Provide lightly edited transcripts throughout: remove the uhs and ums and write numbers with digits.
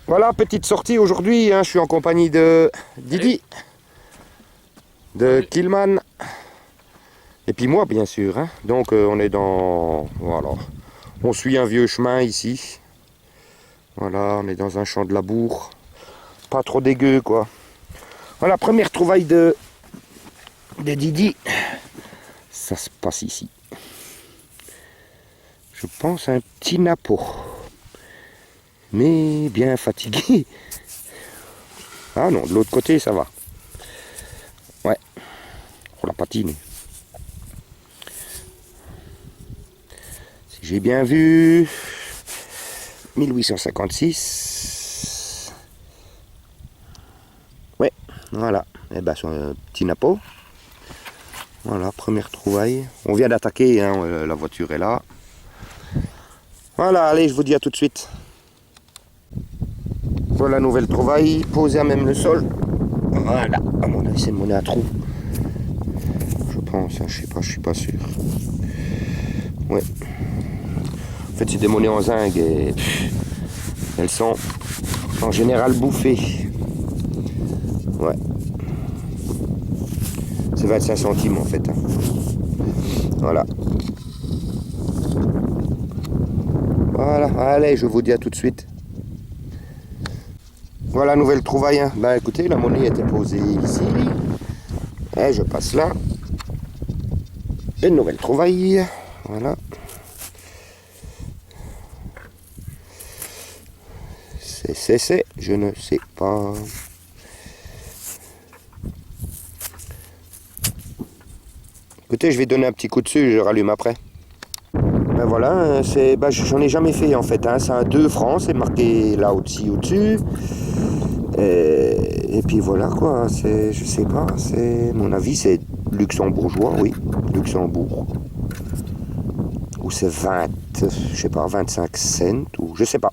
Voilà, petite sortie aujourd'hui, hein, je suis en compagnie de Didi, de Killman, et puis moi bien sûr. Hein. Donc on est dans... Voilà, on suit un vieux chemin ici. Voilà, on est dans un champ de labour. Pas trop dégueu quoi. Voilà, première trouvaille de Didi. Ça se passe ici. Je pense à un petit napo. Mais bien fatigué. Ah non, de l'autre côté ça va. Ouais. Oh la patine. Si j'ai bien vu. 1856. Ouais, voilà. Et ben son petit napo. Voilà, première trouvaille. On vient d'attaquer, hein, la voiture est là. Voilà, allez, je vous dis à tout de suite. Voilà, nouvelle trouvaille, posée à même le sol. Voilà, à mon avis, c'est une monnaie à trous. Je pense, hein, je sais pas, je suis pas sûr. Ouais. En fait, c'est des monnaies en zinc et elles sont en général bouffées. Ouais. C'est 25 centimes en fait. Hein. Voilà. Voilà, allez, je vous dis à tout de suite. Voilà, nouvelle trouvaille. Hein. Ben écoutez, la monnaie était posée ici. Et je passe là. Une nouvelle trouvaille. Voilà. C'est, je ne sais pas. Écoutez, je vais donner un petit coup dessus, je rallume après. Ben voilà, j'en ai jamais fait en fait. Hein. C'est un 2 francs, c'est marqué là au-dessus. Et puis voilà quoi, je sais pas, mon avis c'est luxembourgeois, oui, Luxembourg. Ou c'est 20, je sais pas, 25 cents, ou je sais pas.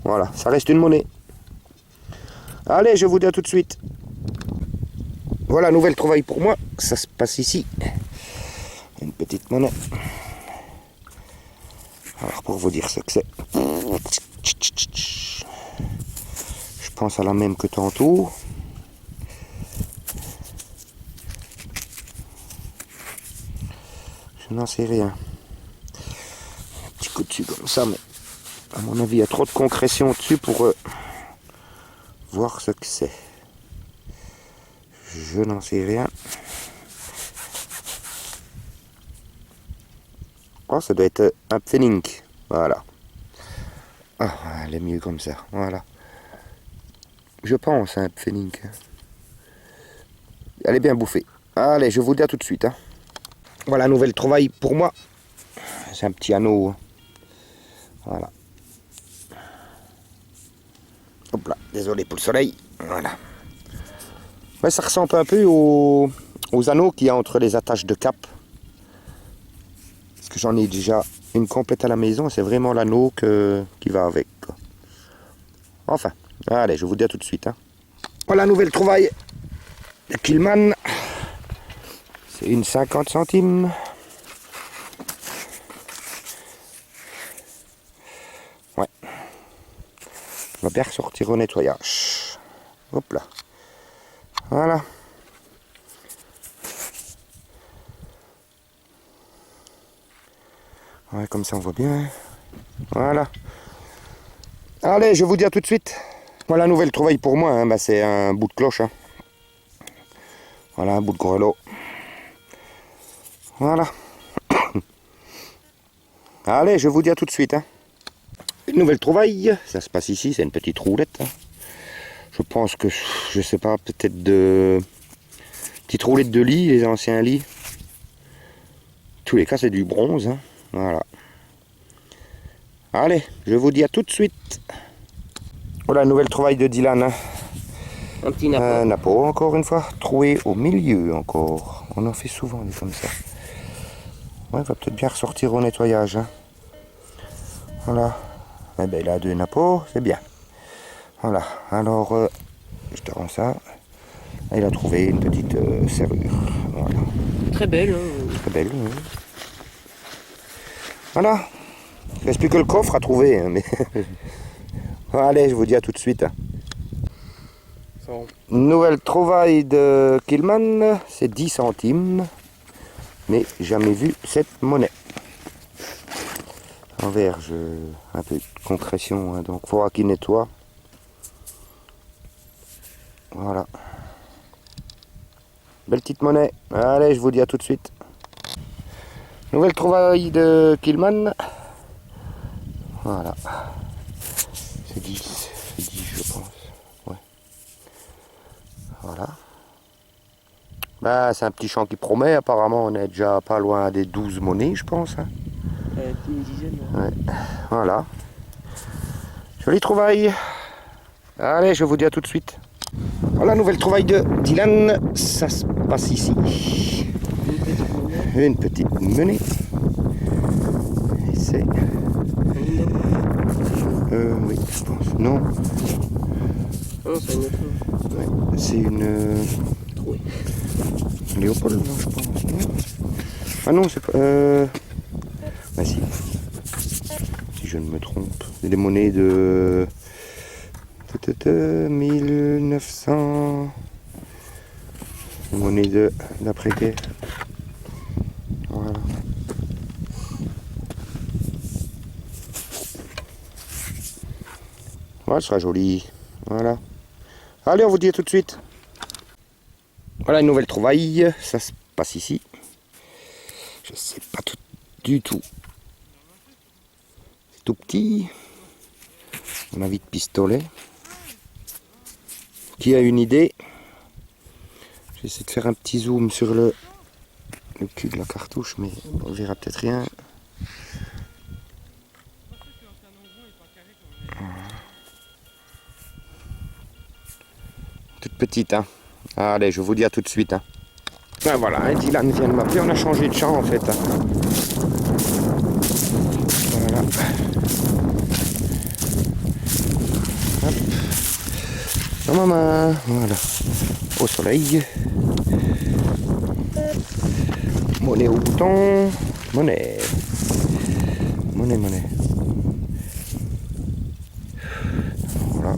Voilà, ça reste une monnaie. Allez, je vous dis à tout de suite. Voilà, nouvelle trouvaille pour moi, ça se passe ici. Une petite monnaie. Alors pour vous dire ce que c'est. Je pense à la même que tantôt. Je n'en sais rien. Un petit coup dessus comme ça, mais à mon avis, il y a trop de concrétion dessus pour voir ce que c'est. Je n'en sais rien. Oh, ça doit être un pfennig. Voilà. Ah, elle est mieux comme ça. Voilà. Je pense à un pfennig. Elle est bien bouffée. Allez, je vous dis à tout de suite. Hein. Voilà, nouvelle trouvaille pour moi. C'est un petit anneau. Voilà. Hop là, désolé pour le soleil. Voilà. Ouais, ça ressemble un peu aux anneaux qu'il y a entre les attaches de cap. Parce que j'en ai déjà une complète à la maison. C'est vraiment l'anneau qui va avec. Quoi. Enfin, allez, je vous dis à tout de suite. Hein. Voilà, nouvelle trouvaille de Killman. C'est une 50 centimes. Ouais. On va bien ressortir au nettoyage. Hop là. Voilà. Ouais, comme ça on voit bien. Voilà. Allez, je vous dis à tout de suite. Voilà, nouvelle trouvaille pour moi. Hein. Bah, c'est un bout de cloche. Hein. Voilà, un bout de grelot. Voilà. Allez, je vous dis à tout de suite. Hein. Une nouvelle trouvaille. Ça se passe ici, c'est une petite roulette. Hein. Je pense que, je sais pas, peut-être de... Petite roulette de lit, les anciens lits. En tous les cas, c'est du bronze. Hein. Voilà. Allez, je vous dis à tout de suite. Voilà, nouvelle trouvaille de Dylan. Hein. Un petit napo. Un napo, encore une fois. Troué au milieu, encore. On en fait souvent, des comme ça. Ouais, va peut-être bien ressortir au nettoyage. Hein. Voilà. Eh ben, il a 2 napos, c'est bien. Voilà, alors, je te rends ça. Il a trouvé une petite serrure. Voilà. Très belle. Hein. Très belle. Oui. Voilà. Il ne reste plus que le coffre à trouver. Hein, mais Allez, je vous dis à tout de suite. Ça va. Nouvelle trouvaille de Killman, c'est 10 centimes. Mais jamais vu cette monnaie. En verge, un peu de concrétion, hein, donc il faudra qu'il nettoie. Voilà. Belle petite monnaie. Allez, je vous dis à tout de suite. Nouvelle trouvaille de Killman. Voilà. C'est 10. C'est 10, je pense. Ouais. Voilà. Bah, c'est un petit champ qui promet. Apparemment, on est déjà pas loin des 12 monnaies, je pense. Hein. Une dizaine. Ouais. Voilà. Jolie trouvaille. Allez, je vous dis à tout de suite. Voilà, nouvelle trouvaille de Dylan. Ça se passe ici. Une petite monnaie. Et c'est... oui, je pense. Non. Non, c'est une autre chose. Ouais, c'est une... Troué. Léopold, non, je pense. Non. Ah non, c'est pas... Bah si. Si je ne me trompe. C'est des monnaies de... 1900... Monnaie de d'après-guerre. Voilà. Voilà, ce sera joli. Voilà. Allez, on vous dit à tout de suite. Voilà une nouvelle trouvaille. Ça se passe ici. Je sais pas du tout. C'est tout petit. On a vite pistolet. Qui a une idée? J'essaie de faire un petit zoom sur le cul de la cartouche, mais on verra peut-être rien. Toute petite, hein. Allez, je vous dis à tout de suite. Hein. Ben voilà, hein, Dylan vient de m'appeler, on a changé de champ en fait. Hein. Voilà. Hop. Dans ma main, voilà. Au soleil. Monnaie au bouton. Monnaie. Monnaie. Voilà.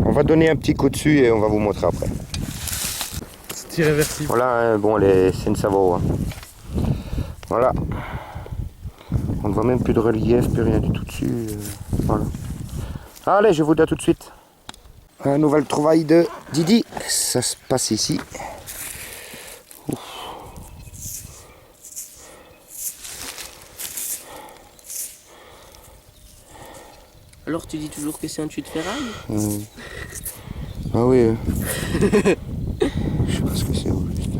On va donner un petit coup dessus et on va vous montrer après. C'est irréversible. Voilà, bon, c'est une Savo. Hein. Voilà. On ne voit même plus de relief, plus rien du tout dessus. Voilà. Allez, je vous dis à tout de suite. La nouvelle trouvaille de Didi. Ça se passe ici. Ouf. Alors tu dis toujours que c'est un tuyau de ferraille? Ah oui. Je sais pas ce que c'est au juste.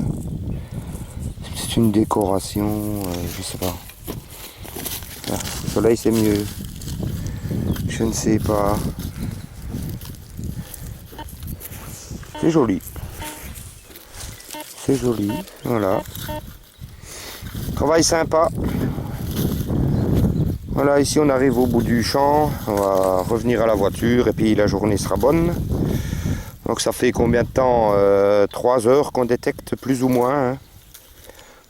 C'est une décoration, je sais pas. Ah, le soleil c'est mieux. Je ne sais pas. C'est joli. C'est joli, voilà. Travail sympa. Voilà, ici on arrive au bout du champ. On va revenir à la voiture et puis la journée sera bonne. Donc ça fait combien de temps 3 heures qu'on détecte plus ou moins. Hein.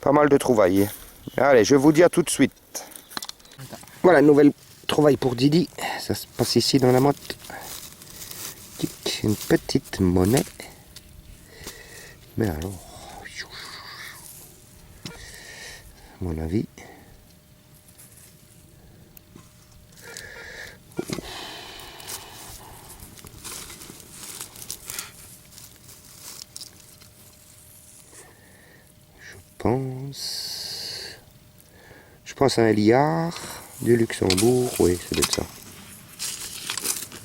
Pas mal de trouvailles. Allez, je vous dis à tout de suite. Voilà, une nouvelle trouvaille pour Didi. Ça se passe ici dans la motte. Une petite monnaie. Mais alors, à mon avis, je pense à un liard du Luxembourg. Oui, c'est peut-être ça.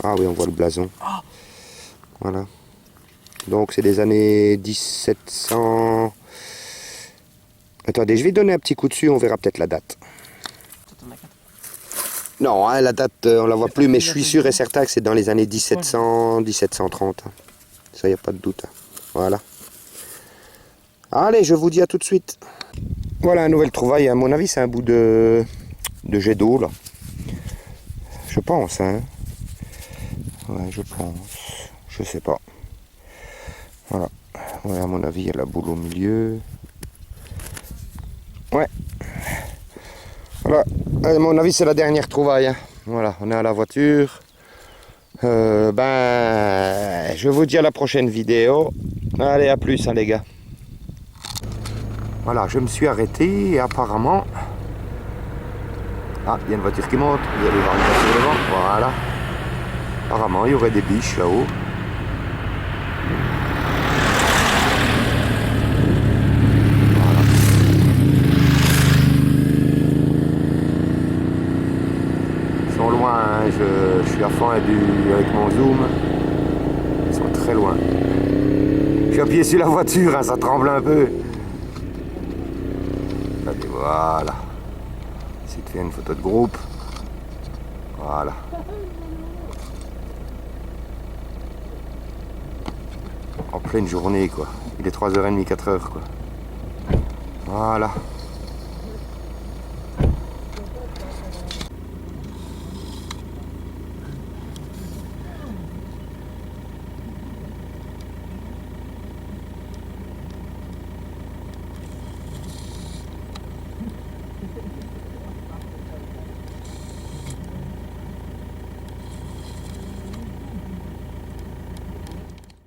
Ah oui, on voit le blason. Voilà. Donc c'est des années 1700. Attendez, je vais donner un petit coup dessus, on verra peut-être la date. Non, hein, la date, on la voit plus, mais je suis sûr et certain que c'est dans les années 1700, 1730. Ça, il n'y a pas de doute. Voilà. Allez, je vous dis à tout de suite. Voilà, une nouvelle trouvaille. À mon avis, c'est un bout de jet d'eau, là. Je pense, hein. Ouais, je pense. Je sais pas. Voilà. Ouais, à mon avis, il y a la boule au milieu. Ouais. Voilà. À mon avis, c'est la dernière trouvaille. Hein. Voilà, on est à la voiture. Je vous dis à la prochaine vidéo. Allez, à plus, hein, les gars. Voilà, je me suis arrêté et apparemment... Ah, il y a une voiture qui monte. Vous allez voir une voiture devant. Voilà. Apparemment, il y aurait des biches là-haut. Voilà. Ils sont loin, hein. Je suis à fond avec mon zoom. Ils sont très loin. Je suis appuyé sur la voiture, hein, ça tremble un peu. Allez, voilà. Essaye de faire une photo de groupe. Voilà. En pleine journée, quoi. Il est 3h30, 4h, quoi. Voilà.